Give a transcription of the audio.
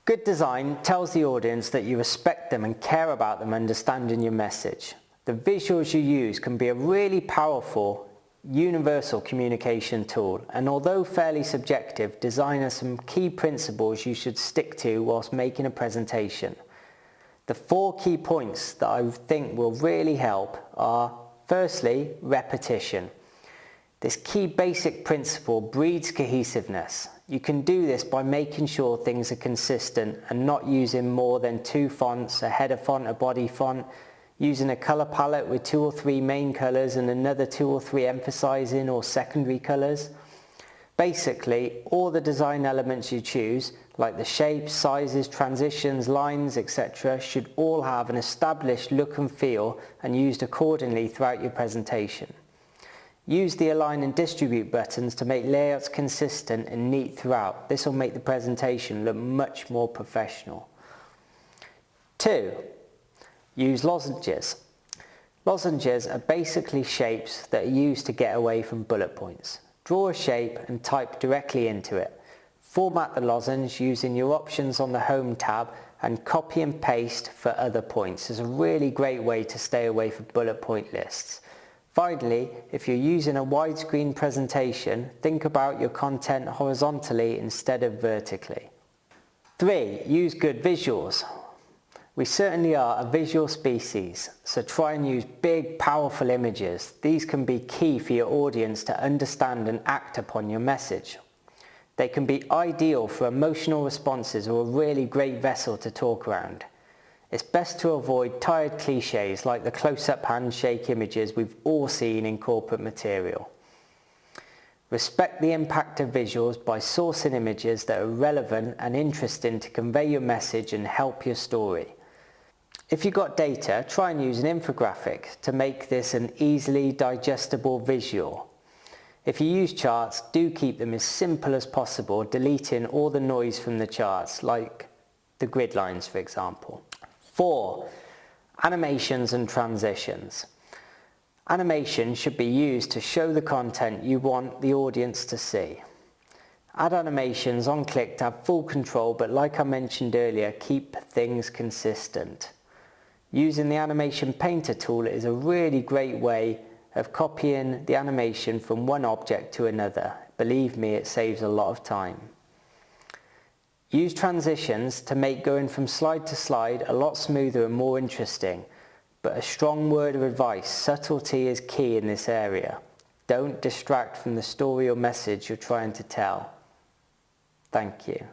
Good design tells the audience that you respect them and care about them understanding your message. The visuals you use can be a really powerful, universal communication tool, and although fairly subjective, design has some key principles you should stick to whilst making a presentation. The 4 key points that I think will really help are, firstly, repetition. This key basic principle breeds cohesiveness. You can do this by making sure things are consistent and not using more than 2 fonts, a header font, a body font, using a colour palette with 2 or 3 main colours and another 2 or 3 emphasising or secondary colours. Basically, all the design elements you choose, like the shapes, sizes, transitions, lines, etc., should all have an established look and feel and used accordingly throughout your presentation. Use the align and distribute buttons to make layouts consistent and neat throughout. This will make the presentation look much more professional. 2. Use lozenges. Lozenges are basically shapes that are used to get away from bullet points. Draw a shape and type directly into it. Format the lozenge using your options on the Home tab and copy and paste for other points. It's a really great way to stay away from bullet point lists. Finally, if you're using a widescreen presentation, think about your content horizontally instead of vertically. 3. Use good visuals. We certainly are a visual species, so try and use big, powerful images. These can be key for your audience to understand and act upon your message. They can be ideal for emotional responses or a really great vessel to talk around. It's best to avoid tired cliches like the close-up handshake images we've all seen in corporate material. Respect the impact of visuals by sourcing images that are relevant and interesting to convey your message and help your story. If you've got data, try and use an infographic to make this an easily digestible visual. If you use charts, do keep them as simple as possible, deleting all the noise from the charts, like the grid lines, for example. 4. Animations and transitions. Animation should be used to show the content you want the audience to see. Add animations on click to have full control, but like I mentioned earlier, keep things consistent. Using the animation painter tool is a really great way of copying the animation from one object to another. Believe me, it saves a lot of time. Use transitions to make going from slide to slide a lot smoother and more interesting, but a strong word of advice, subtlety is key in this area. Don't distract from the story or message you're trying to tell. Thank you.